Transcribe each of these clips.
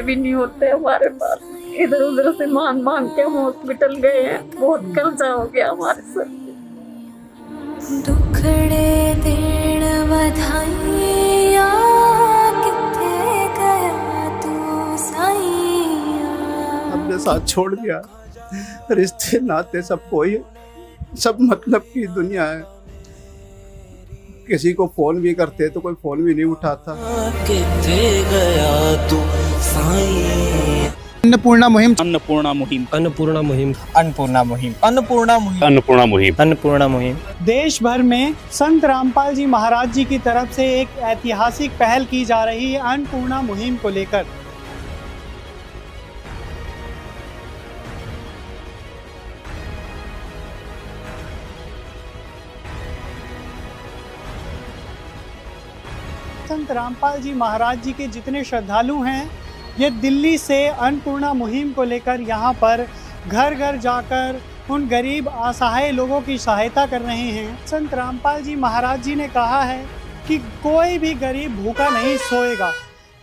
रुपए भी नहीं होते हमारे पास। इधर उधर से मांग मांग के हम हॉस्पिटल गए हैं, बहुत कर्जा हो गया हमारे सर पे। दुखड़े देण बधाइया किथे गया तू साईया। हमने साथ छोड़ दिया, रिश्ते नाते सब कोई, सब मतलब की दुनिया है। किसी को फोन भी करते तो कोई फोन भी नहीं उठाता। किथे गया तू साईं। अन्नपूर्णा मुहिम अन्नपूर्णा मुहिम अन्नपूर्णा मुहिम अन्नपूर्णा मुहिम अन्नपूर्णा मुहिम अन्नपूर्णा मुहिम अन्नपूर्णा मुहिम। देश भर में संत रामपाल जी महाराज जी की तरफ से एक ऐतिहासिक पहल की जा रही है अन्नपूर्णा मुहिम को लेकर। संत रामपाल जी महाराज जी के जितने श्रद्धालु हैं, ये दिल्ली से अन्नपूर्णा मुहिम को लेकर यहाँ पर घर घर जाकर उन गरीब असहाय लोगों की सहायता कर रहे हैं। संत रामपाल जी महाराज जी ने कहा है कि कोई भी गरीब भूखा नहीं सोएगा।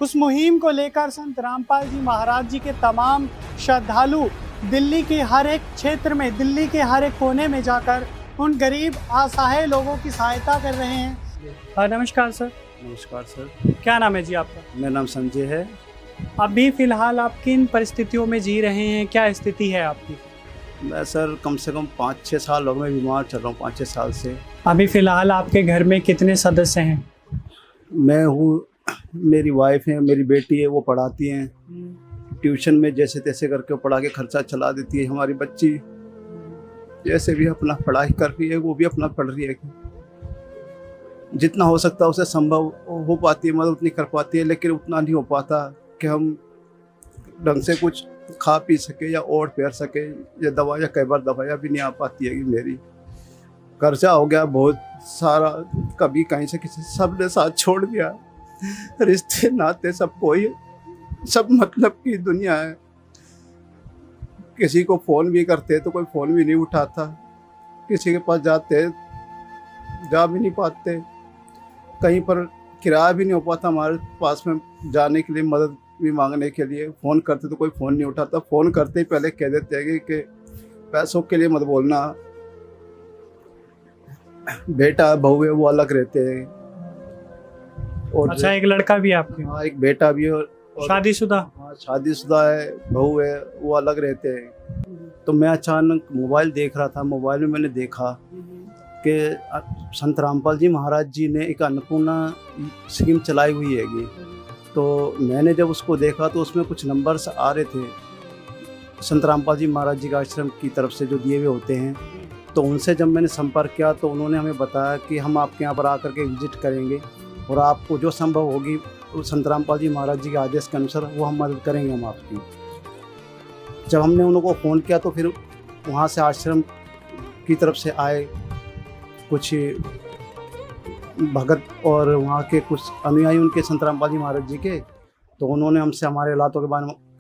उस मुहिम को लेकर संत रामपाल जी महाराज जी के तमाम श्रद्धालु दिल्ली के हर एक क्षेत्र में, दिल्ली के हर एक कोने में जाकर उन गरीब असहाय लोगों की सहायता कर रहे हैं। नमस्कार सर। नमस्कार सर। क्या नाम है जी आपका? मेरा नाम संजय है। अभी फिलहाल आप किन परिस्थितियों में जी रहे हैं, क्या स्थिति है आपकी? मैं सर कम से कम 5-6 साल हो गए, मैं बीमार चल रहा हूँ 5-6 साल से। अभी फिलहाल आपके घर में कितने सदस्य हैं? मैं हूँ, मेरी वाइफ है, मेरी बेटी है, वो पढ़ाती हैं ट्यूशन में, जैसे तैसे करके पढ़ा के खर्चा चला देती है। हमारी बच्ची जैसे भी अपना पढ़ाई कर रही है, वो भी अपना पढ़ रही है। जितना हो सकता है उसे संभव हो पाती है, मदद उतनी कर पाती है, लेकिन उतना नहीं हो पाता कि हम ढंग से कुछ खा पी सके या ओढ़ पैर सके, या दवाइयाँ, कई बार दवाइयाँ भी नहीं आ पाती है। कि मेरी कर्जा हो गया बहुत सारा, कभी कहीं से किसी, सब ने साथ छोड़ दिया। रिश्ते नाते सब कोई, सब मतलब की दुनिया है। किसी को फ़ोन भी करते तो कोई फ़ोन भी नहीं उठाता, किसी के पास जाते जा भी नहीं पाते, कहीं पर किराया भी नहीं हो पाता हमारे पास में जाने के लिए, मदद भी मांगने के लिए। फ़ोन करते तो कोई फ़ोन नहीं उठाता, फ़ोन करते ही पहले कह देते हैं कि पैसों के लिए मत बोलना, बेटा बहू है वो अलग रहते हैं। और अच्छा, एक लड़का भी है आपके? हाँ, एक बेटा भी है और शादीशुदा? हाँ, शादीशुदा है, बहू है, वो अलग रहते हैं। तो मैं अचानक मोबाइल देख रहा था, मोबाइल में मैंने देखा कि संत रामपाल जी महाराज जी ने एक अन्नपूर्णा स्कीम चलाई हुई हैगी। तो मैंने जब उसको देखा तो उसमें कुछ नंबर्स आ रहे थे संत रामपाल जी महाराज जी का आश्रम की तरफ से जो दिए हुए होते हैं। तो उनसे जब मैंने संपर्क किया तो उन्होंने हमें बताया कि हम आपके यहाँ पर आकर के विजिट करेंगे और आपको जो संभव होगी संत रामपाल जी महाराज जी के आदेश के अनुसार वो हम मदद करेंगे हम आपकी। जब हमने उनको फ़ोन किया तो फिर वहाँ से आश्रम की तरफ से आए कुछ भगत और वहाँ के कुछ अनुयायी उनके संत रामपाल जी महाराज जी के। तो उन्होंने हमसे हमारे हालातों के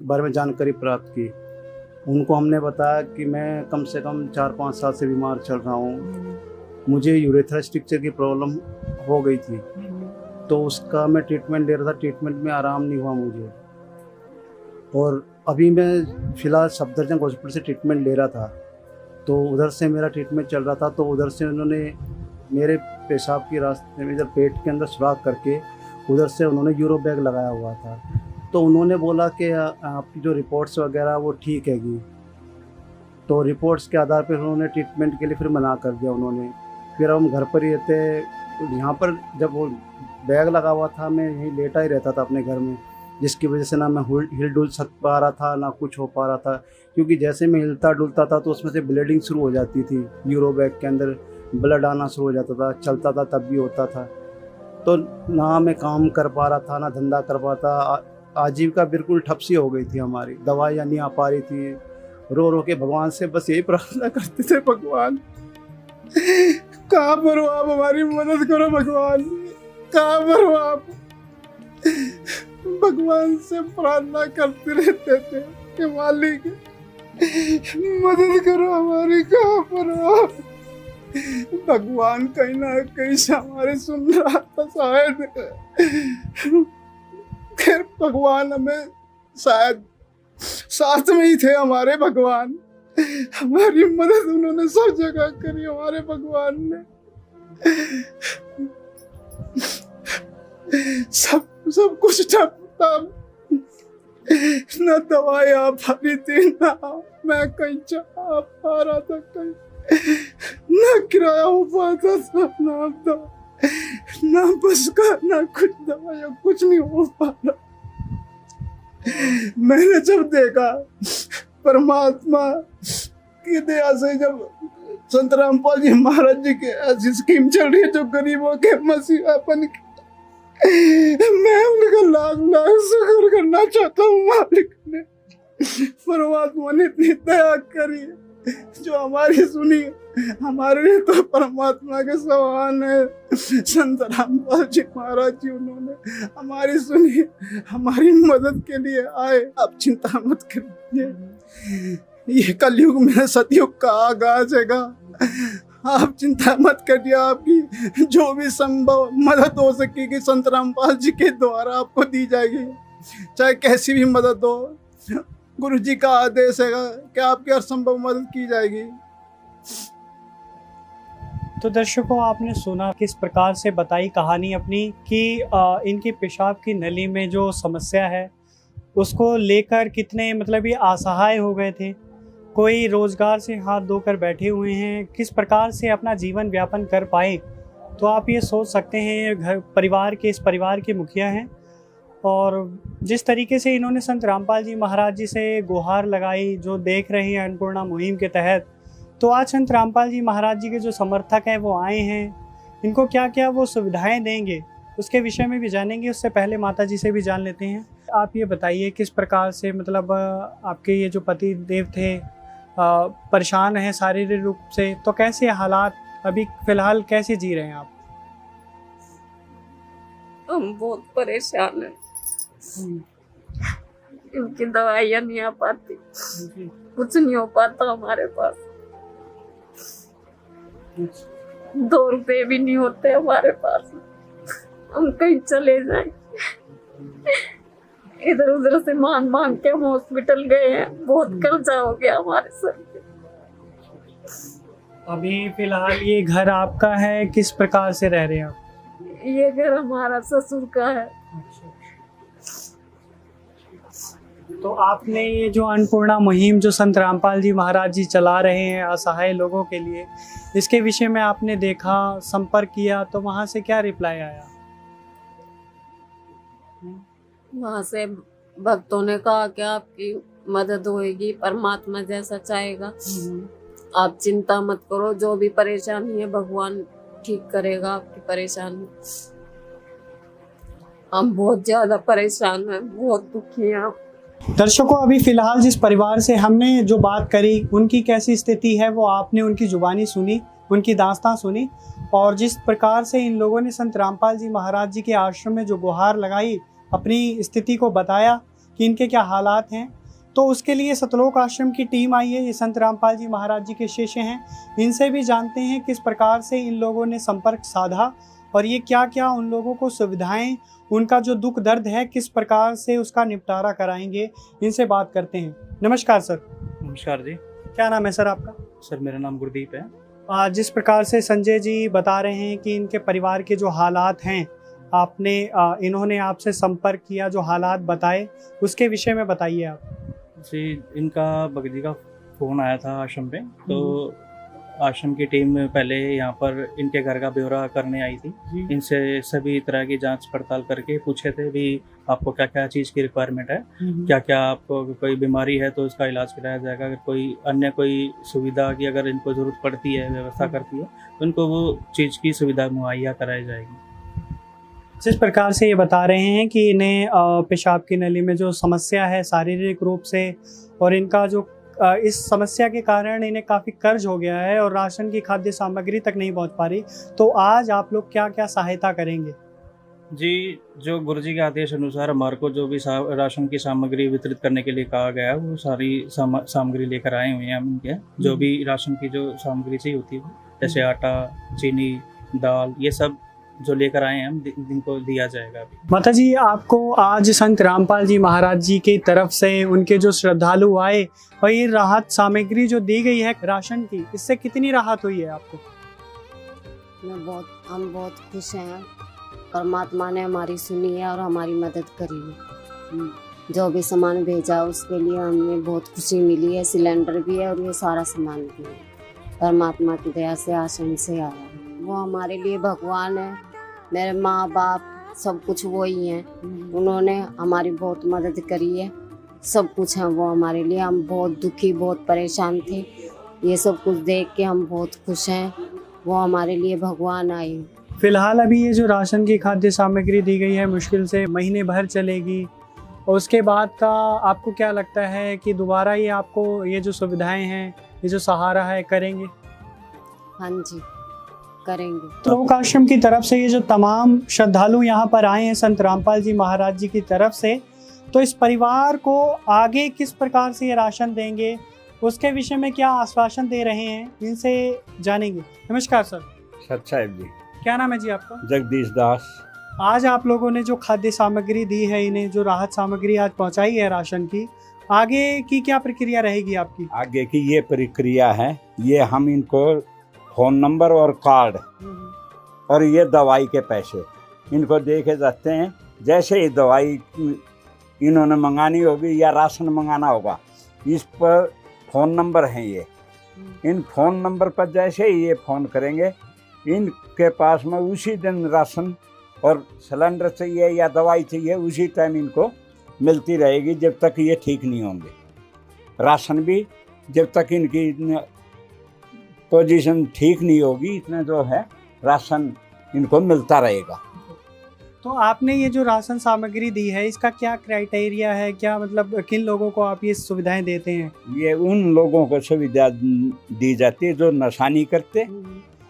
बारे में जानकारी प्राप्त की। उनको हमने बताया कि मैं कम से कम 4-5 साल से बीमार चल रहा हूँ, मुझे यूरेथ्रा स्ट्रक्चर की प्रॉब्लम हो गई थी, तो उसका मैं ट्रीटमेंट ले रहा था, ट्रीटमेंट में आराम नहीं हुआ मुझे। और अभी मैं फ़िलहाल सफदरजंग हॉस्पिटल से ट्रीटमेंट ले रहा था, तो उधर से मेरा ट्रीटमेंट चल रहा था। तो उधर से उन्होंने मेरे पेशाब की रास्ते में इधर पेट के अंदर सुराख करके उधर से उन्होंने यूरो बैग लगाया हुआ था। तो उन्होंने बोला कि आपकी जो रिपोर्ट्स वगैरह वो ठीक हैगी। तो रिपोर्ट्स के आधार पर उन्होंने ट्रीटमेंट के लिए फिर मना कर दिया उन्होंने। फिर हम घर पर ही रहते, यहाँ पर जब वो बैग लगा हुआ था मैं यहीं लेटा ही रहता था अपने घर में, जिसकी वजह से ना मैं हिल डुल सक पा रहा था ना कुछ हो पा रहा था, क्योंकि जैसे मैं हिलता डुलता था तो उसमें से ब्लीडिंग शुरू हो जाती थी, यूरो बैग के अंदर ब्लड आना शुरू हो जाता था, चलता था तब भी होता था। तो ना मैं काम कर पा रहा था ना धंधा कर पाता, आजीविका बिल्कुल ठप सी हो गई थी हमारी, दवाइयाँ नहीं आ पा रही थी। रो रो के भगवान से बस यही प्रार्थना करते थे, भगवान कहाँ पर हो आप, हमारी मदद करो भगवान, कहाँ पर हो आप। भगवान से प्रार्थना करते रहते थे कि मालिक मदद करो हमारी, कहाँ पर हो आप। भगवान कहीं ना कहीं से हमारे सुन रहा था शायद। खैर भगवान हमें शायद साथ में ही थे हमारे भगवान। हमारी मदद उन्होंने सब जगह करी हमारे भगवान ने। सब कुछ था, न दवाई आ पा रही थी, ना मैं कहीं जा पा रहा था, कहीं ना किराया हो पाता था, ना बस का, ना कुछ दवाई, कुछ नहीं हो पा रहा। मैंने जब देखा परमात्मा की दया से, जब संत रामपाल जी महाराज जी की ऐसी स्कीम चल रही है जो गरीबों के मसीहापन की, मैं उनका लाख लाख शुक्र करना चाहता हूँ। मालिक ने, परमात्मा ने इतनी दया करी जो हमारी सुनी। हमारे लिए तो परमात्मा के समान है संत रामपाल जी महाराज जी, उन्होंने हमारी सुनी, हमारी मदद के लिए आए। आप चिंता मत करिए, ये कलयुग में सतयुग का आगाज हैगा। आप चिंता मत करिए, आपकी जो भी संभव मदद हो सकेगी संत रामपाल जी के द्वारा आपको दी जाएगी, चाहे कैसी भी मदद हो। गुरु जी का आदेश है कि आपकी हर संभव मदद की जाएगी। तो दर्शकों, आपने सुना किस प्रकार से बताई कहानी अपनी कि इनकी पेशाब की नली में जो समस्या है उसको लेकर कितने मतलब ये असहाय हो गए थे। कोई रोजगार से हाथ धोकर बैठे हुए हैं, किस प्रकार से अपना जीवन व्यापन कर पाए। तो आप ये सोच सकते हैं, ये घर परिवार के, इस परिवार के मुखिया हैं। और जिस तरीके से इन्होंने संत रामपाल जी महाराज जी से गुहार लगाई, जो देख रहे हैं अन्नपूर्णा मुहिम के तहत, तो आज संत रामपाल जी महाराज जी के जो समर्थक हैं वो आए हैं। इनको क्या क्या वो सुविधाएं देंगे उसके विषय में भी जानेंगे। उससे पहले माता जी से भी जान लेते हैं। आप ये बताइए किस प्रकार से मतलब आपके ये जो पति देव थे परेशान हैं शारीरिक रूप से, तो कैसे हालात अभी फिलहाल कैसे जी रहे हैं आप? हम बहुत परेशान हैं, इनकी दवाइयाँ नहीं आ पाती, कुछ नहीं हो पाता हमारे पास। 2 रुपए भी नहीं होते हमारे पास, हम कहीं चले जाएं। इधर उधर से मांग के हम हॉस्पिटल गए हैं, बहुत कर्जा हो गया हमारे सर पे। अभी फिलहाल ये घर आपका है, किस प्रकार से रह रहे हैं आप? ये घर हमारा ससुर का है। तो आपने ये जो अन्नपूर्णा मुहिम जो संत रामपाल जी महाराज जी चला रहे हैं असहाय लोगों के लिए, इसके विषय में आपने देखा, संपर्क किया, तो वहाँ से क्या रिप्लाई आया? वहाँ से भक्तों ने कहा कि आपकी मदद होएगी, परमात्मा जैसा चाहेगा, आप चिंता मत करो, जो भी परेशानी है भगवान ठीक करेगा आपकी परेशानी। हम बहुत ज्यादा परेशान हैं, बहुत दुखी हैं। दर्शकों, अभी फिलहाल जिस परिवार से हमने जो बात करी, उनकी कैसी स्थिति है वो आपने उनकी जुबानी सुनी, उनकी दास्तां सुनी। और जिस प्रकार से इन लोगों ने संत रामपाल जी महाराज जी के आश्रम में जो गुहार लगाई, अपनी स्थिति को बताया कि इनके क्या हालात हैं, तो उसके लिए सतलोक आश्रम की टीम आई है। ये संत रामपाल जी महाराज जी के शिष्य हैं। इनसे भी जानते हैं किस प्रकार से इन लोगों ने संपर्क साधा और ये क्या क्या उन लोगों को सुविधाएं, उनका जो दुख दर्द है किस प्रकार से उसका निपटारा कराएंगे। इनसे बात करते हैं। नमस्कार सर। नमस्कार जी। क्या नाम है सर आपका? सर मेरा नाम गुरदीप है। जिस प्रकार से संजय जी बता रहे हैं कि इनके परिवार के जो हालात हैं, आपने इन्होंने आपसे संपर्क किया, जो हालात बताए उसके विषय में बताइए आप। जी, इनका बगदी का फ़ोन आया था आश्रम पे, तो आश्रम की टीम पहले यहाँ पर इनके घर का ब्यौरा करने आई थी। इनसे सभी तरह की जांच पड़ताल करके पूछे थे भी आपको क्या क्या चीज़ की रिक्वायरमेंट है, क्या क्या आपको कोई बीमारी है तो उसका इलाज कराया जाएगा, अगर कोई अन्य कोई सुविधा की अगर इनको ज़रूरत पड़ती है, व्यवस्था करती है, तो इनको वो चीज़ की सुविधा मुहैया कराई जाएगी। जिस प्रकार से ये बता रहे हैं कि इन्हें पेशाब की नली में जो समस्या है शारीरिक रूप से, और इनका जो इस समस्या के कारण इन्हें काफ़ी कर्ज हो गया है और राशन की खाद्य सामग्री तक नहीं पहुंच पा रही, तो आज आप लोग क्या क्या सहायता करेंगे? जी, जो गुरुजी के आदेश अनुसार हमारे को जो भी राशन की सामग्री वितरित करने के लिए कहा गया है, वो सारी सामग्री लेकर आए हुए हैं हम इनके। जो भी राशन की जो सामग्री चाहिए होती है, जैसे आटा, चीनी, दाल, ये सब जो लेकर आए हैं हम जिनको दिया जाएगा अभी। माता जी, आपको आज संत रामपाल जी महाराज जी की तरफ से उनके जो श्रद्धालु आए और ये राहत सामग्री जो दी गई है राशन की, इससे कितनी राहत हुई है आपको? हम बहुत खुश हैं। परमात्मा ने हमारी सुनी है और हमारी मदद करी है। जो भी सामान भेजा उसके लिए हमें बहुत खुशी मिली है। सिलेंडर भी है और ये सारा सामान भी है। परमात्मा की दया से आश्रम से आया है। वो हमारे लिए भगवान है। मेरे माँ बाप सब कुछ वो ही हैं। उन्होंने हमारी बहुत मदद करी है। सब कुछ है वो हमारे लिए। हम बहुत दुखी, बहुत परेशान थे। ये सब कुछ देख के हम बहुत खुश हैं। वो हमारे लिए भगवान आए। फिलहाल अभी ये जो राशन की खाद्य सामग्री दी गई है मुश्किल से महीने भर चलेगी, और उसके बाद का आपको क्या लगता है कि दोबारा ये आपको ये जो सुविधाएं हैं, ये जो सहारा है, करेंगे? हाँ जी, करेंगे। लोक आश्रम की तरफ से ये जो तमाम श्रद्धालु यहाँ पर आए हैं संत रामपाल जी महाराज जी की तरफ से, तो इस परिवार को आगे किस प्रकार से ये राशन देंगे, उसके विषय में क्या आश्वासन दे रहे हैं, इनसे जानेंगे। नमस्कार सर। सतसाहिब जी। क्या नाम है जी आपका? जगदीश दास। आज आप लोगों ने जो खाद्य सामग्री दी है, इन्हें जो राहत सामग्री आज पहुंचाई है राशन की, आगे की क्या प्रक्रिया रहेगी आपकी? आगे की ये प्रक्रिया है, ये हम इनको फोन नंबर और कार्ड और ये दवाई के पैसे इनको दे के जाते हैं। जैसे ही दवाई इन्होंने मंगानी होगी या राशन मंगाना होगा, इस पर फ़ोन नंबर हैं ये। इन फ़ोन नंबर पर जैसे ही ये फ़ोन करेंगे, इनके पास में उसी दिन राशन और सिलेंडर चाहिए या दवाई चाहिए उसी टाइम इनको मिलती रहेगी, जब तक ये ठीक नहीं होंगे। राशन भी जब तक इनकी पोजीशन ठीक नहीं होगी, इतना जो है राशन इनको मिलता रहेगा। तो आपने ये जो राशन सामग्री दी है, इसका क्या क्राइटेरिया है? क्या मतलब किन लोगों को आप ये सुविधाएं देते हैं? ये उन लोगों को सुविधा दी जाती है जो नशा नहीं करते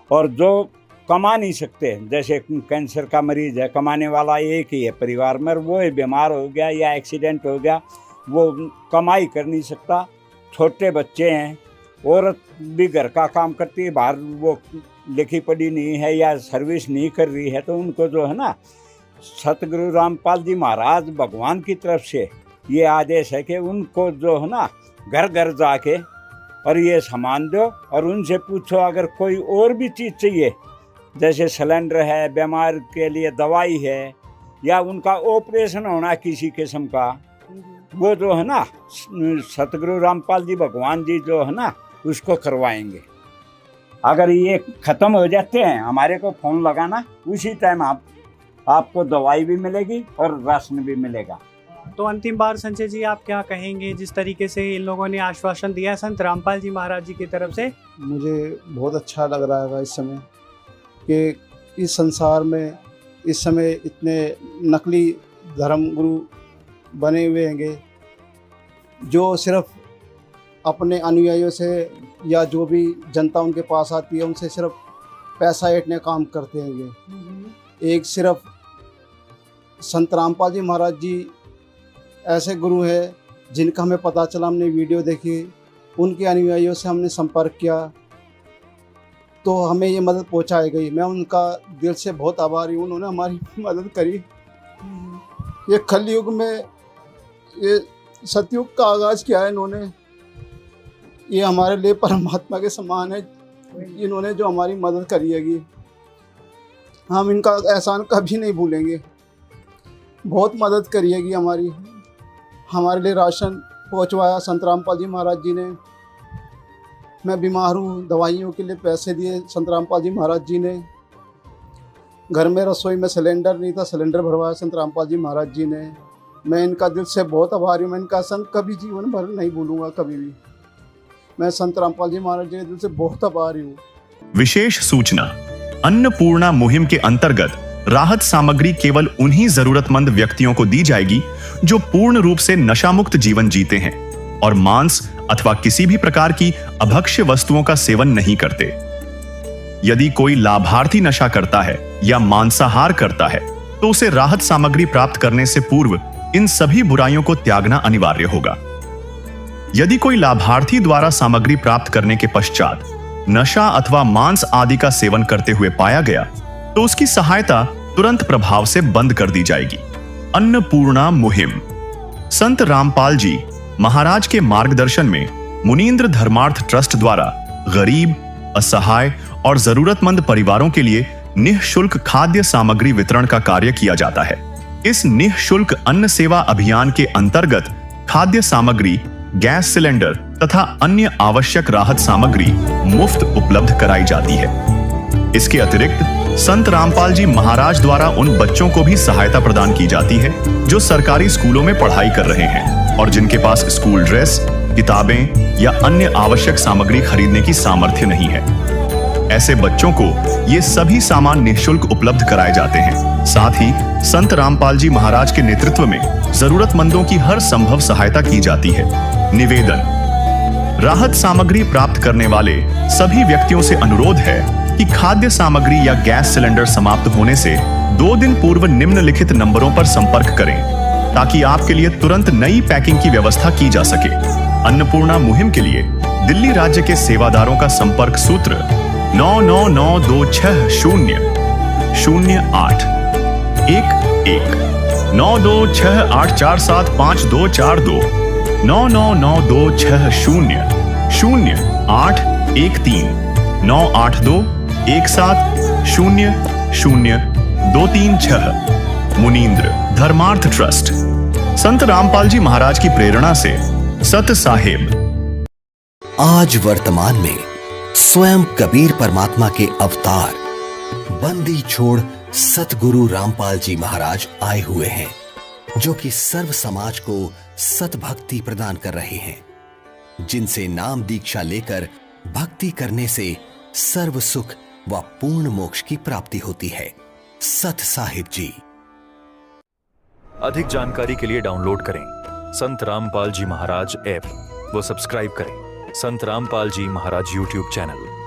और जो कमा नहीं सकते। जैसे कैंसर का मरीज है, कमाने वाला एक ही है परिवार में, वो बीमार हो गया या एक्सीडेंट हो गया, वो कमाई कर नहीं सकता। छोटे बच्चे हैं, औरत भी घर का काम करती है, बाहर वो लिखी पढ़ी नहीं है या सर्विस नहीं कर रही है, तो उनको जो है ना, सतगुरु रामपाल जी महाराज भगवान की तरफ से ये आदेश है कि उनको जो है ना, घर घर जाके और ये सामान दो और उनसे पूछो अगर कोई और भी चीज़ चाहिए, जैसे सिलेंडर है, बीमार के लिए दवाई है, या उनका ऑपरेशन होना किसी किस्म का, वो जो है ना सतगुरु रामपाल जी भगवान जी जो है ना उसको करवाएंगे। अगर ये ख़त्म हो जाते हैं, हमारे को फ़ोन लगाना, उसी टाइम आपको दवाई भी मिलेगी और राशन भी मिलेगा। तो अंतिम बार संजय जी आप क्या कहेंगे, जिस तरीके से इन लोगों ने आश्वासन दिया है संत रामपाल जी महाराज जी की तरफ से? मुझे बहुत अच्छा लग रहा है इस समय कि इस संसार में इस समय इतने नकली धर्म गुरु बने हुए हैं जो सिर्फ अपने अनुयायियों से या जो भी जनता उनके पास आती है उनसे सिर्फ पैसा ऐंठने काम करते हैं। एक सिर्फ संत रामपाल जी महाराज जी ऐसे गुरु है जिनका हमें पता चला, हमने वीडियो देखी, उनके अनुयायियों से हमने संपर्क किया तो हमें ये मदद पहुंचाई गई। मैं उनका दिल से बहुत आभारी हूँ, उन्होंने हमारी मदद करी। ये कलयुग में ये सतयुग का आगाज़ किया है इन्होंने। ये हमारे लिए परमात्मा के समान है, इन्होंने जो हमारी मदद करी है, हम इनका एहसान कभी नहीं भूलेंगे। बहुत मदद करी है हमारे लिए राशन पहुंचवाया संत रामपाल जी महाराज जी ने। मैं बीमार हूँ, दवाइयों के लिए पैसे दिए संत रामपाल जी महाराज जी ने। घर में रसोई में सिलेंडर नहीं था, सिलेंडर भरवाया संत रामपाल जी महाराज जी ने। मैं इनका दिल से बहुत आभारी हूँ। मैं इनका एहसान कभी जीवन भर नहीं भूलूंगा, कभी भी। मैं संत रामपाल जी महाराज जी के दिल से बहुत आभारी हूँ। विशेष सूचना, अन्नपूर्णा मुहिम के अंतर्गत राहत सामग्री केवल उन्हीं जरूरतमंद व्यक्तियों को दी जाएगी जो पूर्ण रूप से नशा मुक्त जीवन जीते हैं और मांस अथवा किसी भी प्रकार की अभक्ष्य वस्तुओं का सेवन नहीं करते। यदि कोई लाभार्थी नशा करता है या मांसाहार करता है तो उसे राहत सामग्री प्राप्त करने से पूर्व इन सभी बुराइयों को त्यागना अनिवार्य होगा। यदि कोई लाभार्थी द्वारा सामग्री प्राप्त करने के पश्चात नशा अथवा मांस आदि का सेवन करते हुए पाया गया तो उसकी सहायता तुरंत प्रभाव से बंद कर दी जाएगी। अन्नपूर्णा मुहिम। संत रामपाल जी महाराज के मार्गदर्शन में मुनींद्र धर्मार्थ ट्रस्ट द्वारा गरीब, असहाय और जरूरतमंद परिवारों के लिए निःशुल्क खाद्य सामग्री वितरण का कार्य किया जाता है। इस निःशुल्क अन्न सेवा अभियान के अंतर्गत खाद्य सामग्री, गैस सिलेंडर तथा अन्य आवश्यक राहत सामग्री मुफ्त उपलब्ध कराई जाती है। इसके अतिरिक्त संत रामपाल जी महाराज द्वारा उन बच्चों को भी सहायता प्रदान की जाती है जो सरकारी स्कूलों में पढ़ाई कर रहे हैं और जिनके पास स्कूल ड्रेस, किताबें या अन्य आवश्यक सामग्री खरीदने की सामर्थ्य नहीं है। ऐसे बच्चों को ये सभी सामान निःशुल्क उपलब्ध कराए जाते हैं। साथ ही संत रामपाल जी महाराज के नेतृत्व में जरूरतमंदों की हर संभव सहायता की जाती है। निवेदन। राहत सामग्री प्राप्त करने वाले सभी व्यक्तियों से अनुरोध है कि खाद्य सामग्री या गैस सिलेंडर समाप्त होने से 2 दिन पूर्व निम्नलिखित नंबरों पर संपर्क करें ताकि आपके लिए तुरंत नई पैकिंग की व्यवस्था की जा सके। अन्नपूर्णा मुहिम के लिए दिल्ली राज्य के सेवादारों का संपर्क सूत्र 9992600811 9268475242 9992600813 98217000236। मुनींद्र धर्मार्थ ट्रस्ट। संत रामपाल जी महाराज की प्रेरणा से सत साहेब। आज वर्तमान में स्वयं कबीर परमात्मा के अवतार बंदी छोड़ सतगुरु रामपाल जी महाराज आए हुए हैं, जो कि सर्व समाज को सतभक्ति प्रदान कर रहे हैं, जिनसे नाम दीक्षा लेकर भक्ति करने से सर्व सुख व पूर्ण मोक्ष की प्राप्ति होती है। सत साहिब जी। अधिक जानकारी के लिए डाउनलोड करें संत रामपाल जी महाराज ऐप व सब्सक्राइब करें संत रामपाल जी महाराज यूट्यूब चैनल।